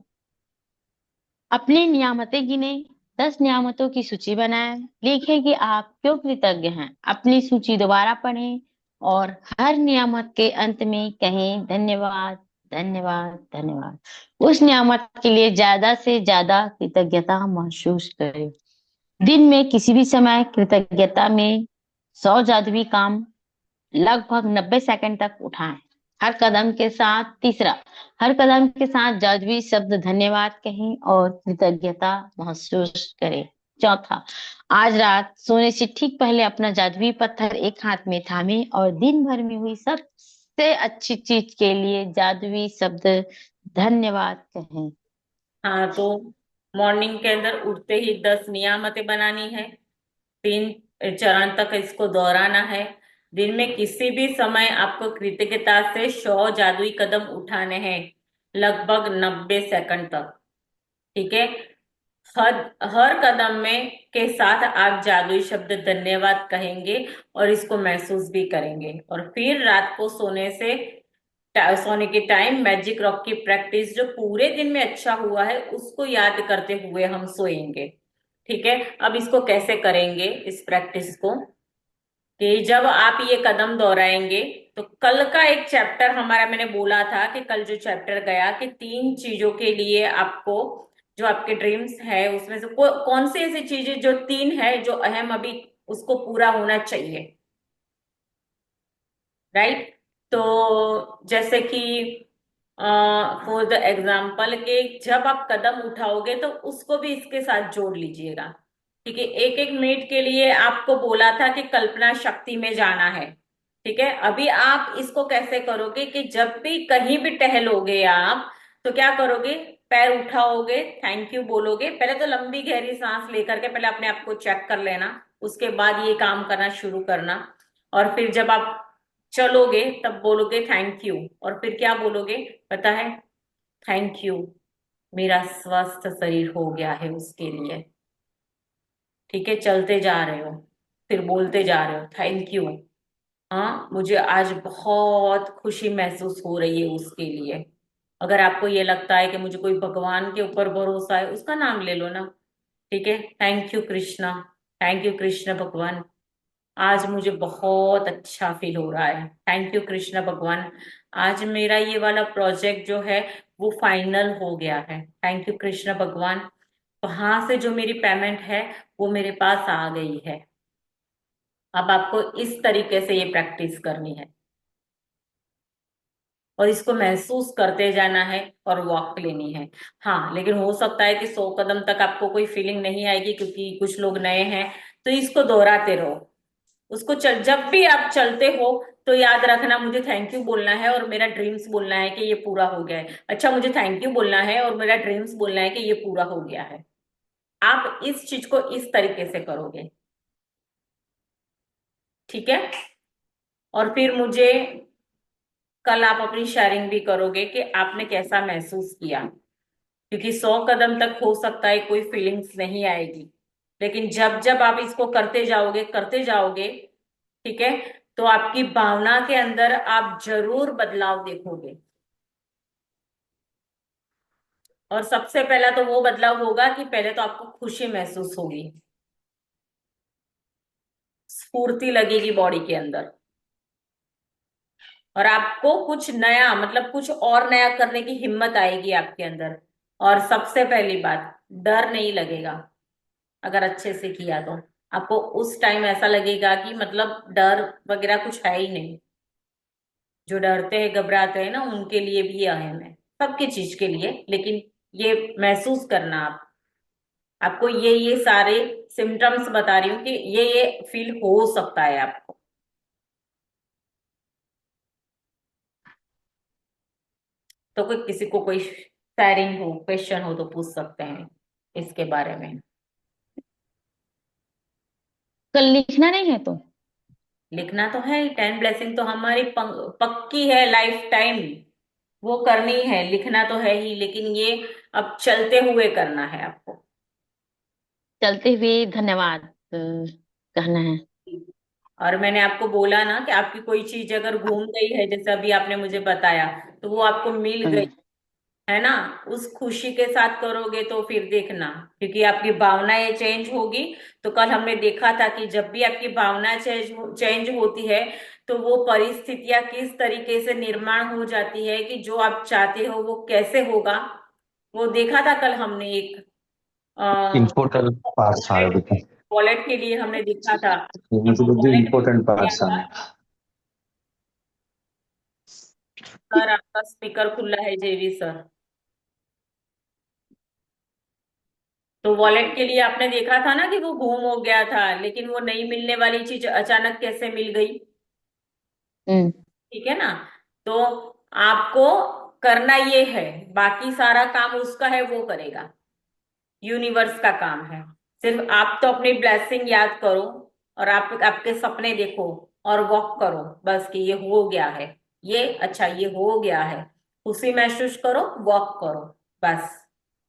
अपनी नियामतें गिने, 10 नियामतों की सूची बनाएं। लिखें कि आप क्यों कृतज्ञ हैं। अपनी सूची दोबारा पढ़ें और हर नियामत के अंत में कहें धन्यवाद, धन्यवाद, धन्यवाद। उस नियामत के लिए ज्यादा से ज्यादा कृतज्ञता महसूस करें। दिन में किसी भी समय कृतज्ञता में 100 जादुई काम लगभग 90 सेकंड तक उठाएं। हर कदम के साथ, तीसरा, हर कदम के साथ जादुई शब्द धन्यवाद कहें और कृतज्ञता महसूस करें। चौथा, आज रात सोने से ठीक पहले अपना जादुई पत्थर एक हाथ में थामें और दिन भर में हुई सबसे अच्छी चीज के लिए जादुई शब्द धन्यवाद कहें। हाँ, तो मॉर्निंग के अंदर उठते ही 10 नियामतें बनानी है, 3 चरण तक इसको दोहराना है। दिन में किसी भी समय आपको कृतज्ञता से 100 जादुई कदम उठाने हैं, लगभग 90 सेकंड तक, ठीक है। हर हर कदम में के साथ आप जादुई शब्द धन्यवाद कहेंगे और इसको महसूस भी करेंगे। और फिर रात को सोने के टाइम मैजिक रॉक की प्रैक्टिस जो पूरे दिन में अच्छा हुआ है उसको याद करते हुए हम सोएंगे, ठीक है। अब इसको कैसे करेंगे इस प्रैक्टिस को, कि जब आप ये कदम दोहराएंगे तो कल का एक चैप्टर हमारा, मैंने बोला था कि कल जो चैप्टर गया कि 3 चीजों के लिए आपको जो आपके ड्रीम्स है उसमें से कौन सी ऐसी चीजें जो तीन है जो अहम अभी उसको पूरा होना चाहिए, राइट? तो जैसे कि फॉर द एग्जाम्पल के जब आप कदम उठाओगे तो उसको भी इसके साथ जोड़ लीजिएगा। ठीक है, एक एक मिनट के लिए आपको बोला था कि कल्पना शक्ति में जाना है। ठीक है, अभी आप इसको कैसे करोगे कि जब भी कहीं भी टहलोगे आप तो क्या करोगे, पैर उठाओगे, थैंक यू बोलोगे, पहले तो लंबी गहरी सांस लेकर के पहले अपने आप को चेक कर लेना, उसके बाद ये काम करना शुरू करना। और फिर जब आप चलोगे तब बोलोगे थैंक यू, और फिर क्या बोलोगे पता है, थैंक यू, मेरा स्वस्थ शरीर हो गया है उसके लिए। ठीक है, चलते जा रहे हो फिर बोलते जा रहे हो थैंक यू, हाँ मुझे आज बहुत खुशी महसूस हो रही है उसके लिए। अगर आपको ये लगता है कि मुझे कोई भगवान के ऊपर भरोसा है, उसका नाम ले लो ना। ठीक है, thank you Krishna, thank you Krishna भगवान, आज मुझे बहुत अच्छा फील हो रहा है, थैंक यू कृष्ण भगवान, आज मेरा ये वाला प्रोजेक्ट जो है वो फाइनल हो गया है, थैंक यू कृष्ण भगवान, वहां से जो मेरी पेमेंट है वो मेरे पास आ गई है। अब आपको इस तरीके से ये प्रैक्टिस करनी है और इसको महसूस करते जाना है और वॉक लेनी है। हाँ, लेकिन हो सकता है कि 100 कदम तक आपको कोई फीलिंग नहीं आएगी क्योंकि कुछ लोग नए हैं, तो इसको दोहराते रहो। उसको जब भी आप चलते हो तो याद रखना मुझे थैंक यू बोलना है और मेरा ड्रीम्स बोलना है कि ये पूरा हो गया है। अच्छा, मुझे थैंक यू बोलना है और मेरा ड्रीम्स बोलना है कि ये पूरा हो गया है। आप इस चीज को इस तरीके से करोगे। ठीक है, और फिर मुझे कल आप अपनी शेयरिंग भी करोगे कि आपने कैसा महसूस किया, क्योंकि 100 कदम तक हो सकता है कोई फीलिंग्स नहीं आएगी, लेकिन जब जब आप इसको करते जाओगे, ठीक है, तो आपकी भावना के अंदर आप जरूर बदलाव देखोगे। और सबसे पहला तो वो बदलाव होगा कि पहले तो आपको खुशी महसूस होगी, स्फूर्ति लगेगी बॉडी के अंदर, और आपको कुछ नया मतलब कुछ और नया करने की हिम्मत आएगी आपके अंदर। और सबसे पहली बात, डर नहीं लगेगा। अगर अच्छे से किया तो आपको उस टाइम ऐसा लगेगा कि मतलब डर वगैरह कुछ है ही नहीं। जो डरते हैं घबराते हैं ना उनके लिए भी ये अहम है, सबकी चीज के लिए, लेकिन ये महसूस करना आप, आपको ये सारे सिम्टम्स बता रही हूँ कि ये फील हो सकता है आपको। तो कोई किसी को कोई शेयरिंग हो, क्वेश्चन हो तो पूछ सकते हैं इसके बारे में। कल लिखना नहीं है तो? लिखना तो है, 10 ब्लेसिंग तो हमारी पक्की है लाइफ टाइम, वो करनी है, लिखना तो है ही, लेकिन ये अब चलते हुए करना है आपको। चलते हुए धन्यवाद कहना है। और मैंने आपको बोला ना कि आपकी कोई चीज अगर घूम गई है, जैसे अभी आपने मुझे बताया, तो वो आपको मिल गई हम्म। है ना, उस खुशी के साथ करोगे तो फिर देखना, क्योंकि आपकी भावनाएं चेंज होगी। तो कल हमने देखा था कि जब भी आपकी भावना चेंज होती है तो वो परिस्थितियां किस तरीके से निर्माण हो जाती है कि जो आप चाहते हो वो कैसे होगा, वो देखा था कल हमने एक इम्पोर्टेंट पार्ट्स आ वॉलेट रहे वॉलेट के लिए हमने देखा था कि मुझे वो बोलते वॉलेट इम्पोर्टेंट क्या पार्ट्स था। आने सर आपका स्पीकर खुला है जेवी सर। तो वॉलेट के लिए आपने देखा था ना कि वो गुम हो गया था, लेकिन वो नहीं मिलने वाली चीज अचानक कैसे मिल गई। हम्म। ठीक है ना, तो आपको करना ये है, बाकी सारा काम उसका है, वो करेगा, यूनिवर्स का काम है। सिर्फ आप तो अपनी ब्लेसिंग याद करो और आप आपके सपने देखो और वॉक करो, बस कि ये हो गया है, ये अच्छा ये हो गया है, खुशी महसूस करो, वॉक करो, बस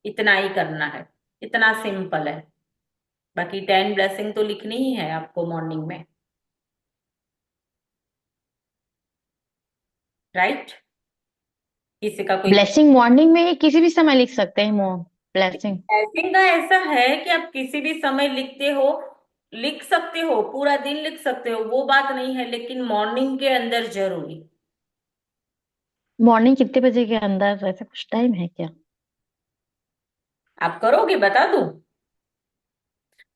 इतना ही करना है, इतना सिंपल है। बाकी 10 ब्लेसिंग तो लिखनी ही है आपको मॉर्निंग में, राइट? किसी का कोई ब्लेसिंग मॉर्निंग में किसी भी समय लिख सकते हैं मोम ब्लेसिंग। ब्लेसिंग का ऐसा है कि आप किसी भी समय लिखते हो, लिख सकते हो, पूरा दिन लिख सकते हो, वो बात नहीं है, लेकिन मॉर्निंग के अंदर जरूरी। मॉर्निंग कितने बजे के अंदर, ऐसा कुछ टाइम है क्या? आप करोगे, बता दूं?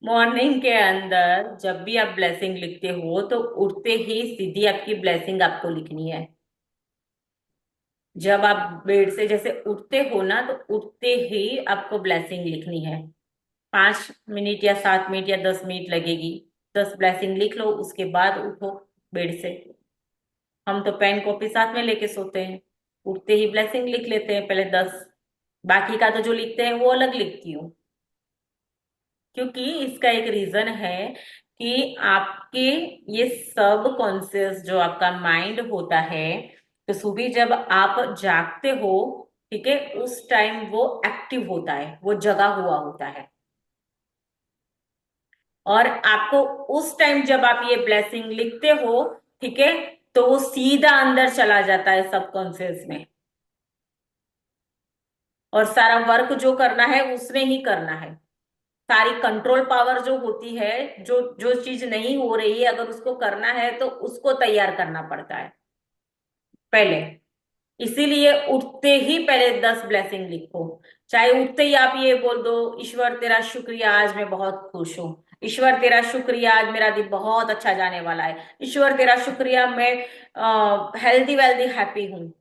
मॉर्निंग के अंदर जब भी आप ब्लेसिंग लिखते हो तो उठते ही सीधी आपकी ब्लेसिंग आपको लिखनी है। जब आप बेड से जैसे उठते हो ना, तो उठते ही आपको ब्लेसिंग लिखनी है। 5 मिनट या 7 मिनट या 10 मिनट लगेगी। 10 ब्लेसिंग लिख लो, उसके बाद उठो बेड से। हम तो पेन कॉपी साथ में लेके सोते हैं, उठते ही ब्लेसिंग लिख लेते हैं पहले 10। बाकी का तो जो लिखते हैं वो अलग लिखती हूँ, क्योंकि इसका एक रीजन है कि आपके ये सब कॉन्शियस जो आपका माइंड होता है, तो सुबह जब आप जागते हो, ठीक है, उस टाइम वो एक्टिव होता है, वो जगा हुआ होता है। और आपको उस टाइम जब आप ये ब्लेसिंग लिखते हो, ठीक है, तो वो सीधा अंदर चला जाता है सबकॉन्शियस में, और सारा वर्क जो करना है उसने ही करना है। सारी कंट्रोल पावर जो होती है, जो जो चीज नहीं हो रही है, अगर उसको करना है तो उसको तैयार करना पड़ता है पहले। इसीलिए उठते ही पहले 10 ब्लेसिंग लिखो। चाहे उठते ही आप ये बोल दो, ईश्वर तेरा शुक्रिया, आज मैं बहुत खुश हूँ। ईश्वर तेरा शुक्रिया, आज मेरा दिन बहुत अच्छा जाने वाला है। ईश्वर तेरा शुक्रिया, मैं हेल्दी वेल्दी हैप्पी हूँ।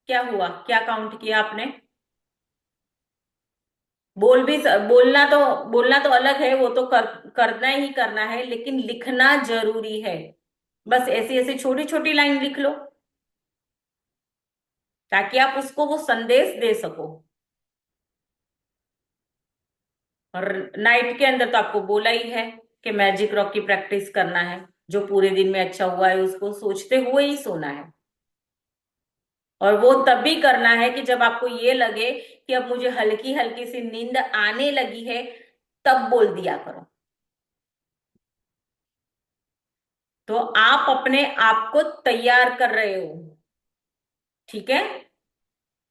क्या हुआ, क्या काउंट किया आपने? बोलना तो अलग है, वो तो करना ही करना है, लेकिन लिखना जरूरी है। बस ऐसी ऐसी छोटी छोटी लाइन लिख लो, ताकि आप उसको वो संदेश दे सको। और नाइट के अंदर तो आपको बोला ही है कि मैजिक रॉक की प्रैक्टिस करना है। जो पूरे दिन में अच्छा हुआ है उसको सोचते हुए ही सोना है। और वो तभी करना है कि जब आपको ये लगे कि अब मुझे हल्की हल्की सी नींद आने लगी है, तब बोल दिया करो। तो आप अपने आप को तैयार कर रहे हो, ठीक है?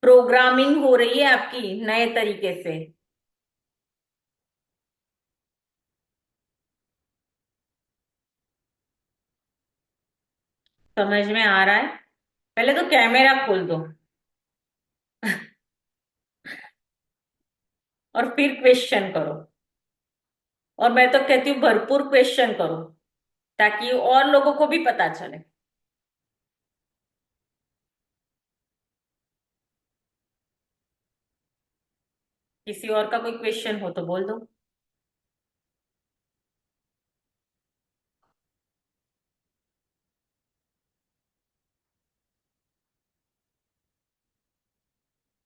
प्रोग्रामिंग हो रही है आपकी नए तरीके से। समझ में आ रहा है? पहले तो कैमरा खोल दो और फिर क्वेश्चन करो। और मैं तो कहती हूँ भरपूर क्वेश्चन करो, ताकि और लोगों को भी पता चले। किसी और का कोई क्वेश्चन हो तो बोल दो।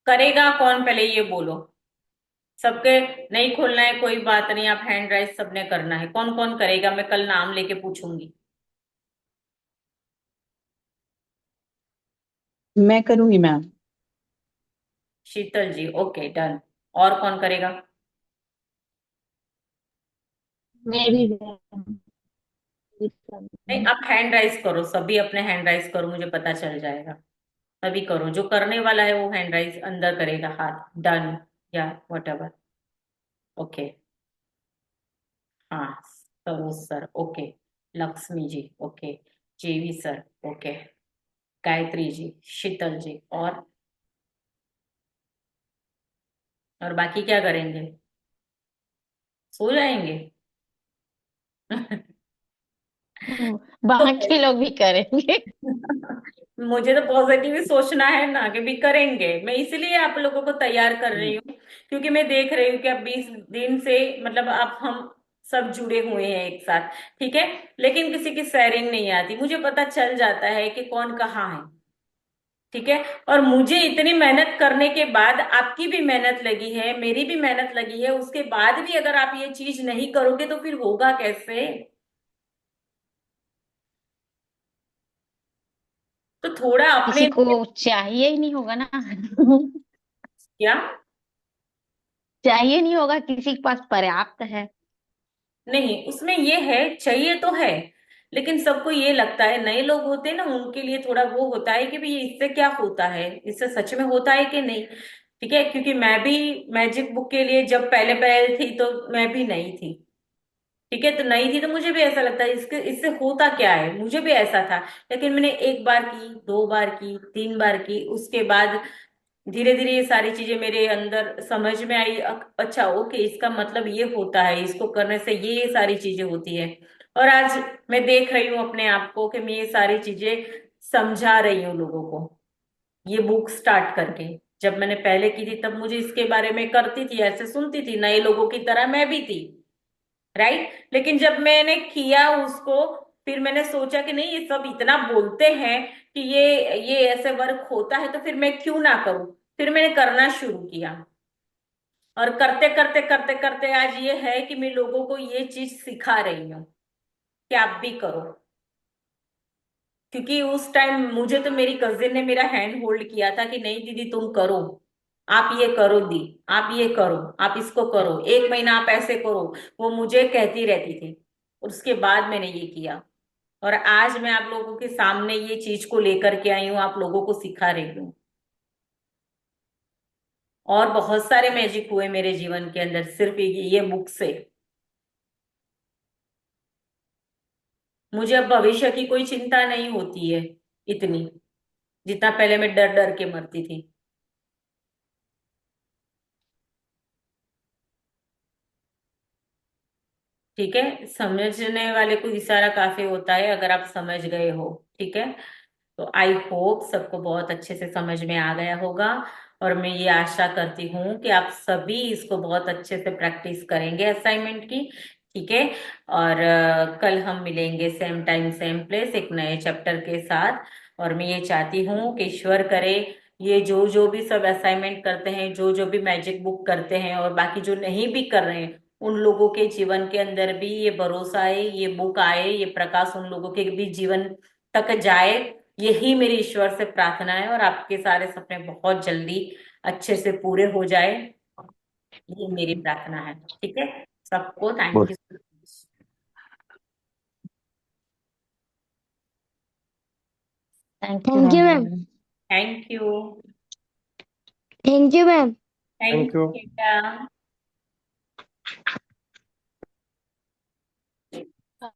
करेगा कौन, पहले ये बोलो। सबके नहीं खोलना है, कोई बात नहीं, आप हैंड राइज सबने करना है। कौन कौन करेगा, मैं कल नाम लेके पूछूंगी। मैं करूंगी मैम। शीतल जी, ओके डन। और कौन करेगा? मैं भी नहीं, आप हैंड राइज करो, सभी अपने हैंड राइज करो, मुझे पता चल जाएगा। तभी करो, जो करने वाला है वो हैंड राइज अंदर करेगा, हाथ डन या वट एवर। ओके। हाँ, Saroj sir, okay. Lakshmi ji, okay. जीवी सर, ओके। गायत्री जी, शीतल जी, और बाकी क्या करेंगे? सो जाएंगे बाकी लोग भी करेंगे। मुझे तो पॉजिटिव ही सोचना है ना, कि भी करेंगे। मैं इसीलिए आप लोगों को तैयार कर रही हूँ, क्योंकि मैं देख रही हूँ कि अब 20 दिन से, मतलब आप हम सब जुड़े हुए हैं एक साथ, ठीक है। लेकिन किसी की शेयरिंग नहीं आती, मुझे पता चल जाता है कि कौन कहाँ है, ठीक है। और मुझे इतनी मेहनत करने के बाद, आपकी भी मेहनत लगी है, मेरी भी मेहनत लगी है, उसके बाद भी अगर आप ये चीज नहीं करोगे तो फिर होगा कैसे? तो थोड़ा अपने किसी को चाहिए ही नहीं होगा ना। क्या? चाहिए नहीं होगा, किसी के पास पर्याप्त है। नहीं, उसमें ये है, चाहिए तो है, लेकिन सबको ये लगता है, नए लोग होते हैं ना, उनके लिए थोड़ा वो होता है कि भाई इससे क्या होता है, इससे सच में होता है कि नहीं। ठीक है, क्योंकि मैं भी मैजिक बुक के लिए जब पहले पहले थी तो मैं भी नई थी, ठीक है। तो नई थी तो मुझे भी ऐसा लगता है इसके इससे होता क्या है, मुझे भी ऐसा था। लेकिन मैंने एक बार की, 2 बार की, 3 बार की, उसके बाद धीरे धीरे ये सारी चीजें मेरे अंदर समझ में आई। अच्छा, ओके, इसका मतलब ये होता है, इसको करने से ये सारी चीजें होती है। और आज मैं देख रही हूँ अपने आप को कि मैं ये सारी चीजें समझा रही हूँ लोगों को, ये बुक स्टार्ट करके। जब मैंने पहले की थी तब मुझे इसके बारे में करती थी, ऐसे सुनती थी, नए लोगों की तरह मैं भी थी, राइट। लेकिन जब मैंने किया उसको, फिर मैंने सोचा कि नहीं, ये सब इतना बोलते हैं कि ये ऐसे वर्क होता है, तो फिर मैं क्यों ना करूं। फिर मैंने करना शुरू किया, और करते करते करते करते आज ये है कि मैं लोगों को ये चीज सिखा रही हूँ कि आप भी करो। क्योंकि उस टाइम मुझे तो मेरी कजिन ने मेरा हैंड होल्ड किया था कि नहीं दीदी तुम करो, आप ये करो दी, आप ये करो, आप इसको करो, 1 महीना आप ऐसे करो। वो मुझे कहती रहती थी, और उसके बाद मैंने ये किया। और आज मैं आप लोगों के सामने ये चीज को लेकर के आई हूँ, आप लोगों को सिखा रही हूँ। और बहुत सारे मैजिक हुए मेरे जीवन के अंदर सिर्फ ये बुक से। मुझे अब भविष्य की कोई चिंता नहीं होती है इतनी, जितना पहले मैं डर डर के मरती थी। ठीक है, समझने वाले को इशारा काफी होता है, अगर आप समझ गए हो। ठीक है, तो आई होप सबको बहुत अच्छे से समझ में आ गया होगा। और मैं ये आशा करती हूँ कि आप सभी इसको बहुत अच्छे से प्रैक्टिस करेंगे असाइनमेंट की। ठीक है, और कल हम मिलेंगे सेम टाइम सेम प्लेस एक नए चैप्टर के साथ। और मैं ये चाहती हूँ कि ईश्वर करे ये जो जो भी सब असाइनमेंट करते हैं, जो जो भी मैजिक बुक करते हैं, और बाकी जो नहीं भी कर रहे हैं, उन लोगों के जीवन के अंदर भी ये भरोसा आए, ये बुक आए, ये प्रकाश उन लोगों के भी जीवन तक जाए। यही मेरी ईश्वर से प्रार्थना है, और आपके सारे सपने बहुत जल्दी अच्छे से पूरे हो जाए, ये मेरी प्रार्थना है। ठीक है, सबको थैंक बोल you. Thank you thank you ma'am. Ma'am. Thank you. Thank you ma'am. Thank thank you you. बेटा।